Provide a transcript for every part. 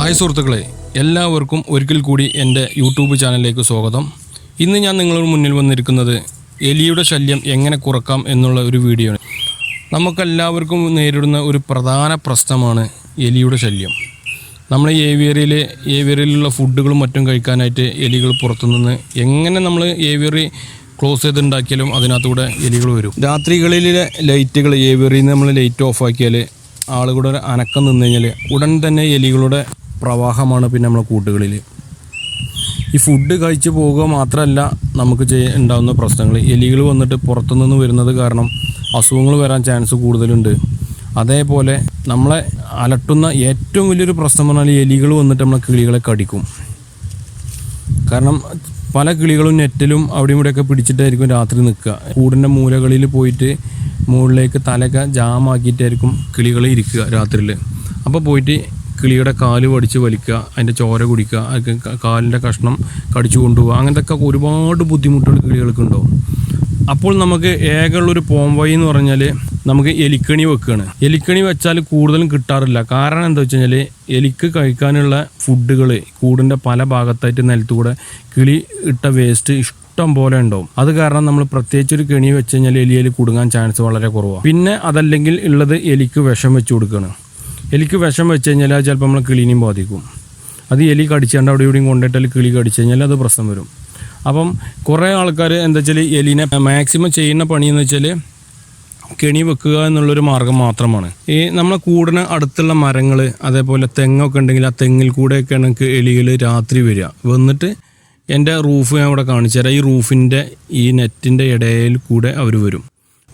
Hi സുഹൃത്തുക്കളെ, എല്ലാവർക്കും ഒരിക്കൽ കൂടി എൻ്റെ യൂട്യൂബ് ചാനലിലേക്ക് സ്വാഗതം. ഇന്ന് ഞാൻ നിങ്ങളുടെ മുന്നിൽ വന്നിരിക്കുന്നത് എലിയുടെ ശല്യം എങ്ങനെ കുറക്കാം എന്നുള്ള ഒരു വീഡിയോ ആണ്. നമുക്കെല്ലാവർക്കും നേരിടുന്ന ഒരു പ്രധാന പ്രശ്നമാണ് എലിയുടെ ശല്യം. നമ്മൾ ഏവിയറിയിലുള്ള ഫുഡുകളും മറ്റും കഴിക്കാനായിട്ട് എലികൾ പുറത്തുനിന്ന് എങ്ങനെ നമ്മൾ ഏവിയറി ക്ലോസ് ചെയ്തുണ്ടാക്കിയാലും അതിനകത്തൂടെ എലികൾ വരും. രാത്രികളിലെ ലൈറ്റുകൾ ഏവിയറിയിൽ നിന്ന് നമ്മൾ ലൈറ്റ് ഓഫാക്കിയാൽ ആളുകളുടെ അനക്കം നിന്ന് കഴിഞ്ഞാൽ ഉടൻ തന്നെ എലികളുടെ പ്രവാഹമാണ് പിന്നെ നമ്മളെ കൂട്ടുകളിൽ. ഈ ഫുഡ് കഴിച്ച് പോവുക മാത്രമല്ല നമുക്ക് ഉണ്ടാകുന്ന പ്രശ്നങ്ങൾ. എലികൾ വന്നിട്ട് പുറത്തുനിന്ന് വരുന്നത് കാരണം അസുഖങ്ങൾ വരാൻ ചാൻസ് കൂടുതലുണ്ട്. അതേപോലെ നമ്മളെ അലട്ടുന്ന ഏറ്റവും വലിയൊരു പ്രശ്നം പറഞ്ഞാൽ എലികൾ വന്നിട്ട് നമ്മളെ കിളികളെ കടിക്കും. കാരണം പല കിളികളും നെറ്റിലും അവിടെയും ഇവിടെയൊക്കെ പിടിച്ചിട്ടായിരിക്കും രാത്രി നിൽക്കുക. കൂടിൻ്റെ മൂലകളിൽ പോയിട്ട് മുകളിലേക്ക് തലയൊക്കെ ജാമാക്കിയിട്ടായിരിക്കും കിളികൾ ഇരിക്കുക രാത്രിയിൽ. അപ്പോൾ പോയിട്ട് കിളിയുടെ കാല് വടിച്ച് വലിക്കുക, അതിൻ്റെ ചോര കുടിക്കുക, കാലിൻ്റെ കഷ്ണം കടിച്ചു കൊണ്ടുപോകുക, അങ്ങനത്തെ ഒരുപാട് ബുദ്ധിമുട്ടുകൾ കിളികൾക്കുണ്ടാവും. അപ്പോൾ നമുക്ക് ഏകമുള്ളൊരു പോംവഴി എന്ന് പറഞ്ഞാൽ നമുക്ക് എലിക്കണി വെക്കുകയാണ്. എലിക്കണി വെച്ചാൽ കൂടുതലും കിട്ടാറില്ല. കാരണം എന്താ വെച്ച് കഴിഞ്ഞാൽ എലിക്ക് കഴിക്കാനുള്ള ഫുഡുകൾ കൂടിൻ്റെ പല ഭാഗത്തായിട്ട് നിലത്തുകൂടെ കിളി ഇട്ട വേസ്റ്റ് ഇഷ്ടം പോലെ ഉണ്ടാവും. അത് കാരണം നമ്മൾ പ്രത്യേകിച്ച് ഒരു കെണി വെച്ച് കഴിഞ്ഞാൽ എലിയിൽ കുടുങ്ങാൻ ചാൻസ് വളരെ കുറവാണ്. പിന്നെ അതല്ലെങ്കിൽ ഉള്ളത് എലിക്ക് വിഷം വെച്ച് കൊടുക്കുകയാണ്. എലിക്ക് വിഷം വെച്ച് കഴിഞ്ഞാൽ അത് ചിലപ്പോൾ നമ്മളെ കിളീനെയും ബാധിക്കും. അത് എലി കടിച്ചാണ്ട് അവിടെ ഇവിടെയും കൊണ്ടിട്ടാൽ കിളി കടിച്ചു കഴിഞ്ഞാൽ അത് പ്രശ്നം വരും. അപ്പം കുറേ ആൾക്കാർ എന്താ വെച്ചാൽ എലിനെ മാക്സിമം ചെയ്യുന്ന പണിയെന്ന് വെച്ചാൽ കെണി വെക്കുക എന്നുള്ളൊരു മാർഗം മാത്രമാണ്. ഈ നമ്മളെ കൂടിന് അടുത്തുള്ള മരങ്ങൾ അതേപോലെ തെങ്ങൊക്കെ ഉണ്ടെങ്കിൽ ആ തെങ്ങിൽ കൂടെയൊക്കെയാണ് എലികൾ രാത്രി വരിക. വന്നിട്ട് എൻ്റെ റൂഫ് ഞാൻ ഇവിടെ കാണിച്ചു തരാം. ഈ റൂഫിൻ്റെ ഈ നെറ്റിൻ്റെ ഇടയിൽ കൂടെ അവർ വരും.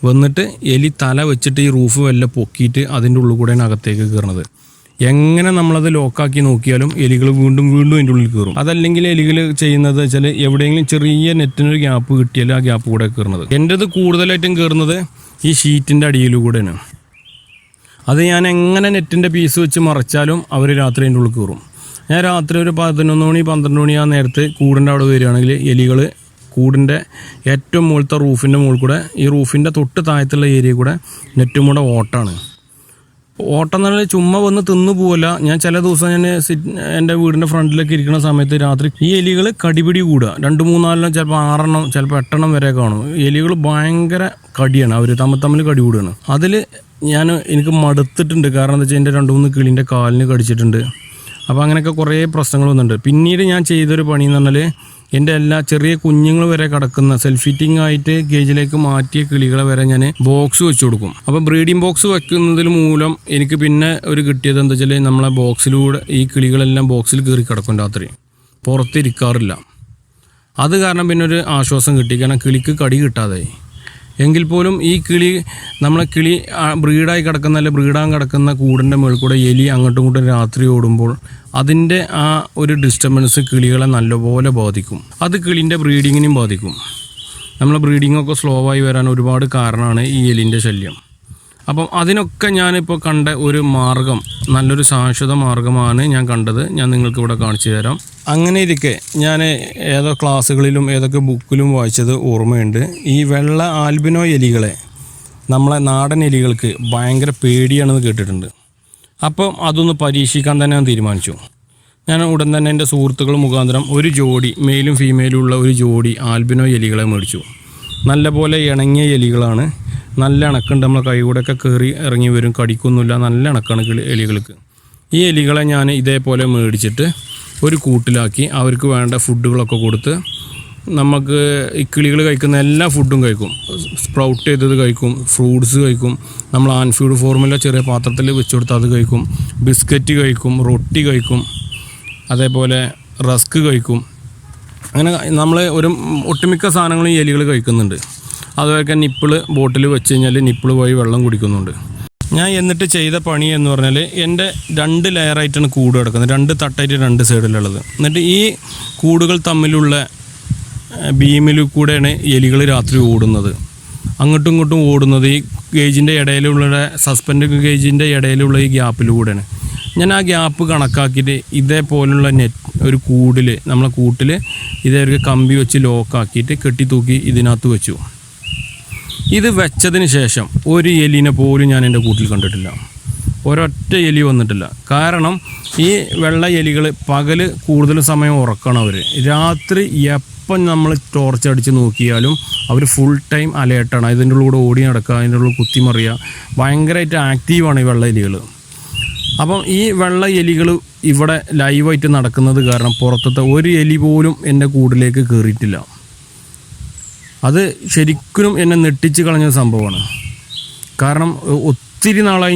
വന്നിട്ട് എലി തല വെച്ചിട്ട് ഈ റൂഫ് വല്ല പൊക്കിയിട്ട് അതിൻ്റെ ഉള്ളിൽ കൂടെയാണ് അകത്തേക്ക് കയറുന്നത്. എങ്ങനെ നമ്മളത് ലോക്കാക്കി നോക്കിയാലും എലികൾ വീണ്ടും അതിൻ്റെ ഉള്ളിൽ കയറും. അതല്ലെങ്കിൽ എലികൾ ചെയ്യുന്നത് വെച്ചാൽ എവിടെയെങ്കിലും ചെറിയ നെറ്റിനൊരു ഗ്യാപ്പ് കിട്ടിയാൽ ആ ഗ്യാപ്പ് കൂടെ കയറുന്നത്. എൻ്റെത് കൂടുതലായിട്ടും കയറുന്നത് ഈ ഷീറ്റിൻ്റെ അടിയിലൂടെയാണ്. അത് ഞാൻ എങ്ങനെ നെറ്റിൻ്റെ പീസ് വെച്ച് മറച്ചാലും അവർ രാത്രി അതിൻ്റെ ഉള്ളിൽ കയറും. ഞാൻ രാത്രി ഒരു 11 മണി 12 മണി ആ നേരത്ത് കൂടിൻ്റെ അവിടെ വരികയാണെങ്കിൽ എലികൾ കൂടിൻ്റെ ഏറ്റവും മുകളിലത്തെ റൂഫിൻ്റെ മുകളിൽ കൂടെ ഈ റൂഫിൻ്റെ തൊട്ട് താഴത്തുള്ള ഏരിയ കൂടെ നെറ്റും കൂടെ ഓട്ടാണ്. ഓട്ടം എന്ന് പറഞ്ഞാൽ ചുമ്മാ വന്ന് തിന്നു പോവല്ല. ഞാൻ ചില ദിവസം ഞാൻ എൻ്റെ വീടിൻ്റെ ഫ്രണ്ടിലൊക്കെ ഇരിക്കുന്ന സമയത്ത് രാത്രി ഈ എലികൾ കടിപിടി കൂടുക. 2, 3, 4 ചിലപ്പോൾ 6 ചിലപ്പോൾ 8 വരെ കാണും. എലികൾ ഭയങ്കര കടിയാണ്, അവർ തമ്മിൽ കടി കൂടുകയാണ്. അതിൽ എനിക്ക് മടുത്തിട്ടുണ്ട്. കാരണം എന്താ വെച്ചാൽ എൻ്റെ 2-3 കിളിൻ്റെ കാലിന് കടിച്ചിട്ടുണ്ട്. അപ്പോൾ അങ്ങനെയൊക്കെ കുറേ പ്രശ്നങ്ങൾ വന്നിട്ടുണ്ട്. പിന്നീട് ഞാൻ ചെയ്തൊരു പണി എന്ന് പറഞ്ഞാൽ എൻ്റെ എല്ലാ ചെറിയ കുഞ്ഞുങ്ങൾ വരെ കിടക്കുന്ന സെൽഫ് ഫിറ്റിംഗ് ആയിട്ട് കേജിലേക്ക് മാറ്റിയ കിളികളെ വരെ ഞാൻ ബോക്സ് വെച്ച് കൊടുക്കും. അപ്പോൾ ബ്രീഡിംഗ് ബോക്സ് വെക്കുന്നതിൽ മൂലം എനിക്ക് പിന്നെ ഒരു കിട്ടിയത് എന്താ വെച്ചാൽ നമ്മളെ ബോക്സിലൂടെ ഈ കിളികളെല്ലാം ബോക്സിൽ കയറി കിടക്കും, രാത്രി പുറത്തിരിക്കാറില്ല. അത് കാരണം പിന്നെ ഒരു ആശ്വാസം കിട്ടി. കാരണം കിളിക്ക് കടി കിട്ടാതായി. എങ്കിൽ പോലും ഈ നമ്മളെ കിളി ബ്രീഡായി കിടക്കുന്ന അല്ലെങ്കിൽ ബ്രീഡാൻ കിടക്കുന്ന കൂടിൻ്റെ മുകളിൽ കൂടെ എലി അങ്ങോട്ടും ഇങ്ങോട്ടും രാത്രി ഓടുമ്പോൾ അതിൻ്റെ ആ ഒരു ഡിസ്റ്റർബൻസ് കിളികളെ നല്ലപോലെ ബാധിക്കും. അത് കിളിൻ്റെ ബ്രീഡിങ്ങിനെയും ബാധിക്കും. നമ്മളെ ബ്രീഡിങ്ങൊക്കെ സ്ലോ ആയി വരാൻ ഒരുപാട് കാരണമാണ് ഈ എലിൻ്റെ ശല്യം. അപ്പം അതിനൊക്കെ ഞാനിപ്പോൾ കണ്ട ഒരു മാർഗം, നല്ലൊരു ശാശ്വത മാർഗമാണ് ഞാൻ കണ്ടത്. ഞാൻ നിങ്ങൾക്ക് ഇവിടെ കാണിച്ചു തരാം. അങ്ങനെ ഇരിക്കെ ഞാൻ ഏതോ ക്ലാസ്സുകളിലും ഏതൊക്കെ ബുക്കിലും വായിച്ചത് ഓർമ്മയുണ്ട്. ഈ വെള്ള ആൽബിനോ എലികളെ നമ്മളെ നാടൻ എലികൾക്ക് ഭയങ്കര പേടിയാണെന്ന് കേട്ടിട്ടുണ്ട്. അപ്പം അതൊന്ന് പരീക്ഷിക്കാൻ തന്നെ ഞാൻ തീരുമാനിച്ചു. ഞാൻ ഉടൻ തന്നെ എൻ്റെ സുഹൃത്തുക്കൾ മുഖാന്തരം ഒരു ജോഡി മെയിലും ഫീമെയിലും ഉള്ള ഒരു ജോഡി ആൽബിനോ എലികളെ മേടിച്ചു. നല്ലപോലെ ഇണങ്ങിയ എലികളാണ്. നല്ല ഇണക്കുണ്ട്. നമ്മളെ കൈ കൂടെയൊക്കെ കയറി ഇറങ്ങി വരും, കടിക്കൊന്നുമില്ല. നല്ല ഇണക്കാണ് എലികൾക്ക്. ഈ എലികളെ ഞാൻ ഇതേപോലെ മേടിച്ചിട്ട് ഒരു കൂട്ടിലാക്കി അവർക്ക് വേണ്ട ഫുഡുകളൊക്കെ കൊടുത്ത്, നമുക്ക് ഈ കിളികൾ കഴിക്കുന്ന എല്ലാ ഫുഡും കഴിക്കും. സ്പ്രൗട്ട് ചെയ്തത് കഴിക്കും, ഫ്രൂട്ട്സ് കഴിക്കും, നമ്മൾ ആൻഫീഡ് ഫോർമുല ചെറിയ പാത്രത്തിൽ വെച്ച് കൊടുത്ത് അത് കഴിക്കും, ബിസ്ക്കറ്റ് കഴിക്കും, റൊട്ടി കഴിക്കും, അതേപോലെ റസ്ക് കഴിക്കും. അങ്ങനെ നമ്മൾ ഒട്ടുമിക്ക സാധനങ്ങളും ഈ എലികൾ കഴിക്കുന്നുണ്ട്. അതുപോലെ നിപ്പിൾ ബോട്ടിൽ വെച്ച് കഴിഞ്ഞാൽ നിപ്പിൾ വഴി വെള്ളം കുടിക്കുന്നുണ്ട്. ഞാൻ എന്നിട്ട് ചെയ്ത പണി എന്ന് പറഞ്ഞാൽ എൻ്റെ 2 ലെയറായിട്ടാണ് കൂട് കിടക്കുന്നത്. 2 തട്ടായിട്ട് 2 സൈഡിലുള്ളത്. എന്നിട്ട് ഈ കൂടുകൾ തമ്മിലുള്ള ബീമിൽ കൂടെയാണ് എലികൾ രാത്രി ഓടുന്നത്. അങ്ങോട്ടും ഇങ്ങോട്ടും ഓടുന്നത് ഈ ഗേജിൻ്റെ ഇടയിലുള്ള സസ്പെൻഡ് ഗേജിൻ്റെ ഇടയിലുള്ള ഈ ഗ്യാപ്പിലൂടെയാണ്. ഞാൻ ആ ഗ്യാപ്പ് കണക്കാക്കിയിട്ട് ഇതേപോലുള്ള ഒരു കൂടിൽ നമ്മളെ കൂട്ടിൽ ഇതേവർക്ക് കമ്പി വെച്ച് ലോക്കാക്കിയിട്ട് കെട്ടി തൂക്കി ഇതിനകത്ത് വെച്ചു. ഇത് വെച്ചതിന് ശേഷം ഒരു എലിനെ പോലും ഞാൻ എൻ്റെ കൂട്ടിൽ കണ്ടിട്ടില്ല. ഒരൊറ്റ എലി വന്നിട്ടില്ല. കാരണം ഈ വെള്ള എലികൾ പകൽ കൂടുതൽ സമയം ഉറക്കണം. അവർ രാത്രി എപ്പം നമ്മൾ ടോർച്ച് അടിച്ച് നോക്കിയാലും അവർ ഫുൾ ടൈം അലേർട്ടാണ്. ഇതിൻ്റെ ഉള്ളിൽ കൂടെ ഓടി നടക്കുക, അതിൻ്റെ ഉള്ളിൽ കുത്തിമറിയുക, ഭയങ്കരമായിട്ട് ആക്റ്റീവാണ് ഈ വെള്ള എലികൾ. അപ്പം ഈ വെള്ള എലികൾ ഇവിടെ ലൈവായിട്ട് നടക്കുന്നത് കാരണം പുറത്തത്തെ ഒരു എലി പോലും എൻ്റെ കൂടിലേക്ക് കയറിയിട്ടില്ല. അത് ശരിക്കും എന്നെ നെട്ടിച്ച് കളഞ്ഞ സംഭവമാണ്. കാരണം ഒത്തിരി നാളായി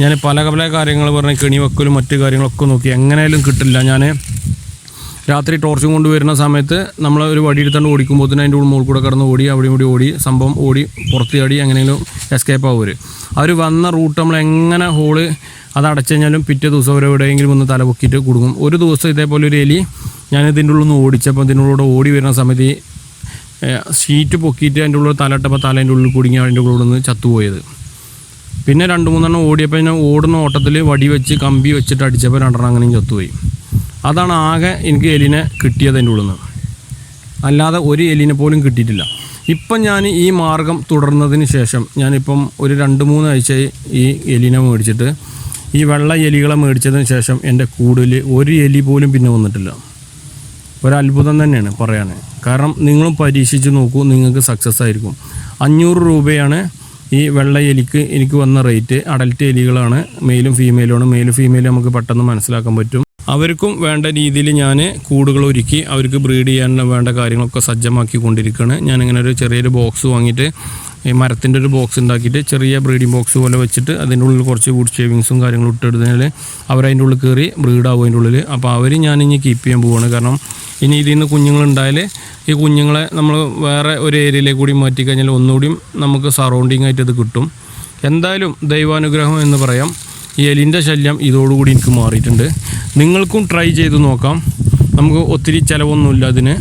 ഞാൻ പല പല കാര്യങ്ങൾ പറഞ്ഞ് കെണി വെക്കലും മറ്റു കാര്യങ്ങളൊക്കെ നോക്കി, എങ്ങനെയാലും കിട്ടില്ല. ഞാൻ രാത്രി ടോർച്ചും കൊണ്ട് വരുന്ന സമയത്ത് നമ്മൾ ഒരു വടി എടുത്തുകൊണ്ട് ഓടിക്കുമ്പോൾ തന്നെ അതിൻ്റെ ഉള്ളിൽ മുകളിൽ കൂടെ കിടന്ന് ഓടി അവിടെയും കൂടി ഓടി സംഭവം ഓടി പുറത്ത് ചാടി എങ്ങനെയെങ്കിലും എസ്കേപ്പ് ആവും. അവർ വന്ന റൂട്ട് നമ്മൾ എങ്ങനെ ഹോള് അത് അടച്ചു കഴിഞ്ഞാലും പിറ്റേ ദിവസം അവർ എവിടെയെങ്കിലും ഒന്ന് തല പൊക്കിയിട്ട് കൊടുക്കും. ഒരു ദിവസം ഇതേപോലെ ഒരു എലി ഞാൻ ഇതിൻ്റെ ഉള്ളിൽ നിന്ന് ഓടിച്ചപ്പോൾ ഇതിൻ്റെ ഉള്ളിലൂടെ ഓടി വരുന്ന സമയത്ത് ഷീറ്റ് പൊക്കിയിട്ട് അതിൻ്റെ ഉള്ളിൽ തലയിട്ടപ്പോൾ തലേൻ്റെ ഉള്ളിൽ കുടുങ്ങി അതിൻ്റെ ഉള്ളിൽ നിന്ന് ചത്തുപോയത്. പിന്നെ 2-3 ഓടിയപ്പോൾ ഞാൻ ഓടുന്ന ഓട്ടത്തിൽ വടി വെച്ച് കമ്പി വെച്ചിട്ട് അടിച്ചപ്പോൾ 2 അങ്ങനെയും ചത്തുപോയി. അതാണ് ആകെ എനിക്ക് എലിനെ കിട്ടിയത് അതിൻ്റെ ഉള്ളിൽ നിന്ന്. അല്ലാതെ ഒരു എലിനെ പോലും കിട്ടിയിട്ടില്ല. ഇപ്പം ഞാൻ ഈ മാർഗം തുടർന്നതിന് ശേഷം ഞാനിപ്പം ഒരു 2-3 ആഴ്ചയായി ഈ എലിനെ മേടിച്ചിട്ട്, ഈ വെള്ള എലികളെ മേടിച്ചതിന് ശേഷം എൻ്റെ കൂടിൽ ഒരു എലി പോലും പിന്നെ വന്നിട്ടില്ല. ഒരത്ഭുതം തന്നെയാണ് പറയാൻ. കാരണം നിങ്ങളും പരീക്ഷിച്ച് നോക്കൂ, നിങ്ങൾക്ക് സക്സസ് ആയിരിക്കും. 500 രൂപയാണ് ഈ വെള്ള എലിക്ക് എനിക്ക് വന്ന റേറ്റ്. അഡൽറ്റ് എലികളാണ്, മെയിലും ഫീമെയിലുമാണ്. മെയിലും ഫീമെയിലും നമുക്ക് പെട്ടെന്ന് മനസ്സിലാക്കാൻ പറ്റും. അവർക്കും വേണ്ട രീതിയിൽ ഞാൻ കൂടുകൾ ഒരുക്കി അവർക്ക് ബ്രീഡ് ചെയ്യാൻ വേണ്ട കാര്യങ്ങളൊക്കെ സജ്ജമാക്കി കൊണ്ടിരിക്കുകയാണ്. ഞാനിങ്ങനെ ഒരു ചെറിയൊരു ബോക്സ് വാങ്ങിയിട്ട്, ഈ മരത്തിൻ്റെ ഒരു ബോക്സ് ഉണ്ടാക്കിയിട്ട് ചെറിയ ബ്രീഡിംഗ് ബോക്സ് പോലെ വെച്ചിട്ട് അതിൻ്റെ ഉള്ളിൽ കുറച്ച് വുഡ് ഷേവിങ്സും കാര്യങ്ങളും ഇട്ടെടുത്തതിൽ അവരതിൻ്റെ ഉള്ളിൽ കയറി ബ്രീഡാവും അതിൻ്റെ ഉള്ളിൽ. അപ്പോൾ അവർ ഞാനിനി കീപ്പ് ചെയ്യാൻ പോവുകയാണ്. കാരണം ഇനി ഇതിൽ നിന്ന് കുഞ്ഞുങ്ങളുണ്ടായാൽ ഈ കുഞ്ഞുങ്ങളെ നമ്മൾ വേറെ ഒരു ഏരിയയിലേക്ക് കൂടി മാറ്റിക്കഴിഞ്ഞാൽ ഒന്നുകൂടിയും നമുക്ക് സറൗണ്ടിങ് ആയിട്ട് അത് കിട്ടും. എന്തായാലും ദൈവാനുഗ്രഹം എന്ന് പറയാം. ഈ എലിൻ്റെ ശല്യം ഇതോടുകൂടി എനിക്ക് മാറിയിട്ടുണ്ട്. നിങ്ങൾക്കും ട്രൈ ചെയ്ത് നോക്കാം. നമുക്ക് ഒത്തിരി ചിലവൊന്നുമില്ല അതിന്.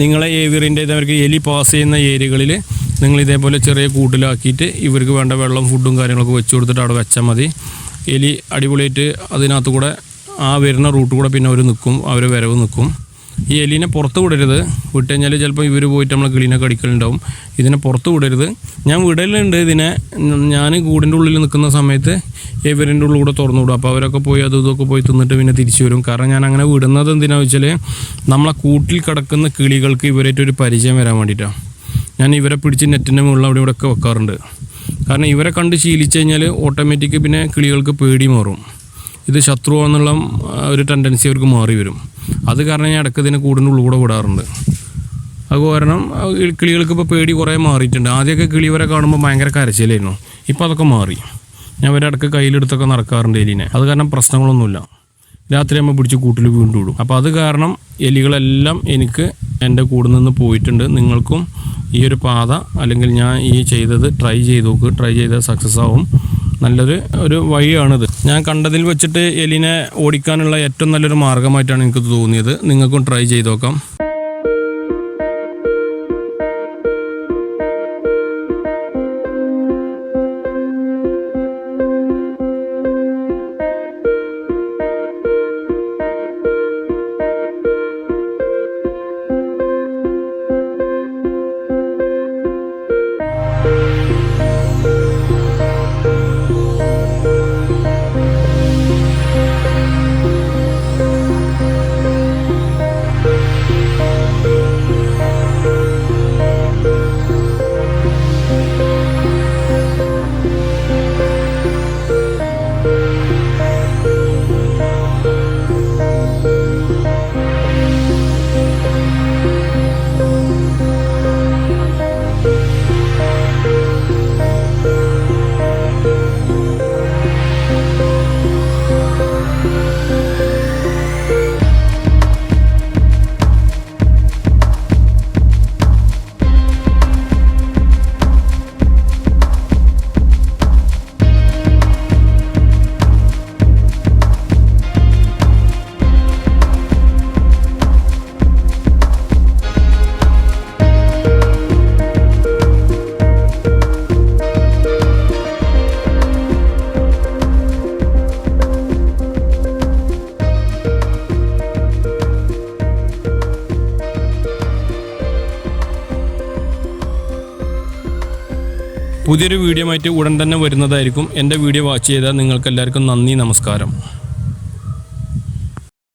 നിങ്ങളെ ഏവിയറിൻ്റെ ഇതവർക്ക് എലി പാസ് ചെയ്യുന്ന ഏരിയകളിൽ നിങ്ങൾ ഇതേപോലെ ചെറിയ കൂട്ടിലാക്കിയിട്ട് ഇവർക്ക് വേണ്ട വെള്ളം ഫുഡും കാര്യങ്ങളൊക്കെ വെച്ച് കൊടുത്തിട്ട് അവിടെ വെച്ചാൽ മതി. എലി അടിപൊളിയായിട്ട് അതിനകത്ത് കൂടെ ആ വരുന്ന റൂട്ട് കൂടെ പിന്നെ അവർ നിൽക്കും, അവർ വരവ് നിൽക്കും. ഈ എലീനെ പുറത്ത് വിടരുത്. വിട്ട് കഴിഞ്ഞാൽ ചിലപ്പോൾ ഇവർ പോയിട്ട് നമ്മളെ കിളീനെ കടിക്കലുണ്ടാവും. ഇതിനെ പുറത്ത് വിടരുത്. ഞാൻ വിടലുണ്ട് ഇതിനെ. ഞാൻ കൂടിൻ്റെ ഉള്ളിൽ നിൽക്കുന്ന സമയത്ത് ഇവരിൻ്റെ ഉള്ളിൽ കൂടെ തുറന്നു വിടും. അപ്പോൾ അവരൊക്കെ പോയി അതും ഇതൊക്കെ പോയി തിന്നിട്ട് പിന്നെ തിരിച്ചു വരും. കാരണം ഞാൻ അങ്ങനെ വിടുന്നത് എന്തിനാണെന്ന് വെച്ചാൽ നമ്മളെ കൂട്ടിൽ കിടക്കുന്ന കിളികൾക്ക് ഇവരായിട്ടൊരു പരിചയം വരാൻ വേണ്ടിയിട്ടാണ്. ഞാൻ ഇവരെ പിടിച്ച് നെറ്റിൻ്റെ മുകളിൽ അവിടെ ഇവിടെയൊക്കെ വെക്കാറുണ്ട്. കാരണം ഇവരെ കണ്ട് ശീലിച്ച് കഴിഞ്ഞാൽ ഓട്ടോമാറ്റിക് പിന്നെ കിളികൾക്ക് പേടി മാറും. ഇത് ശത്രുവാന്നുള്ള ഒരു ടെൻഡൻസി അവർക്ക് മാറി വരും. അത് കാരണം ഞാൻ ഇടയ്ക്ക് ഇതിനെ കൂടിൻ്റെ ഉള്ളിൽ കൂടെ വിടാറുണ്ട്. അത് കാരണം കിളികൾക്ക് ഇപ്പോൾ പേടി കുറേ മാറിയിട്ടുണ്ട്. ആദ്യമൊക്കെ കിളിവരെ കാണുമ്പോൾ ഭയങ്കര കരച്ചിലായിരുന്നു. ഇപ്പോൾ അതൊക്കെ മാറി. ഞാൻ അവരുടെ ഇടയ്ക്ക് കയ്യിലെടുത്തൊക്കെ നടക്കാറുണ്ട് എലിനെ. അത് കാരണം പ്രശ്നങ്ങളൊന്നുമില്ല. രാത്രി ആകുമ്പോൾ പിടിച്ച് കൂട്ടിൽ വീണ്ടും വിടും. അപ്പോൾ അത് കാരണം എലികളെല്ലാം എനിക്ക് എൻ്റെ കൂടെ നിന്ന് പോയിട്ടുണ്ട്. നിങ്ങൾക്കും ഈ ഒരു പാത അല്ലെങ്കിൽ ഞാൻ ഈ ചെയ്തത് ട്രൈ ചെയ്ത് നോക്ക്. ട്രൈ ചെയ്താൽ സക്സസ് ആവും. നല്ലൊരു വഴിയാണിത്. ഞാൻ കണ്ടതിൽ വെച്ചിട്ട് എലിനെ ഓടിക്കാനുള്ള ഏറ്റവും നല്ലൊരു മാർഗ്ഗമായിട്ടാണ് എനിക്ക് തോന്നിയത്. നിങ്ങൾക്കും ട്രൈ ചെയ്ത് നോക്കാം. പുതിയൊരു വീഡിയോ ആയിട്ട് ഉടൻ തന്നെ വരുന്നതായിരിക്കും. എൻ്റെ വീഡിയോ വാച്ച് ചെയ്താൽ നിങ്ങൾക്ക് എല്ലാവർക്കും നന്ദി, നമസ്കാരം.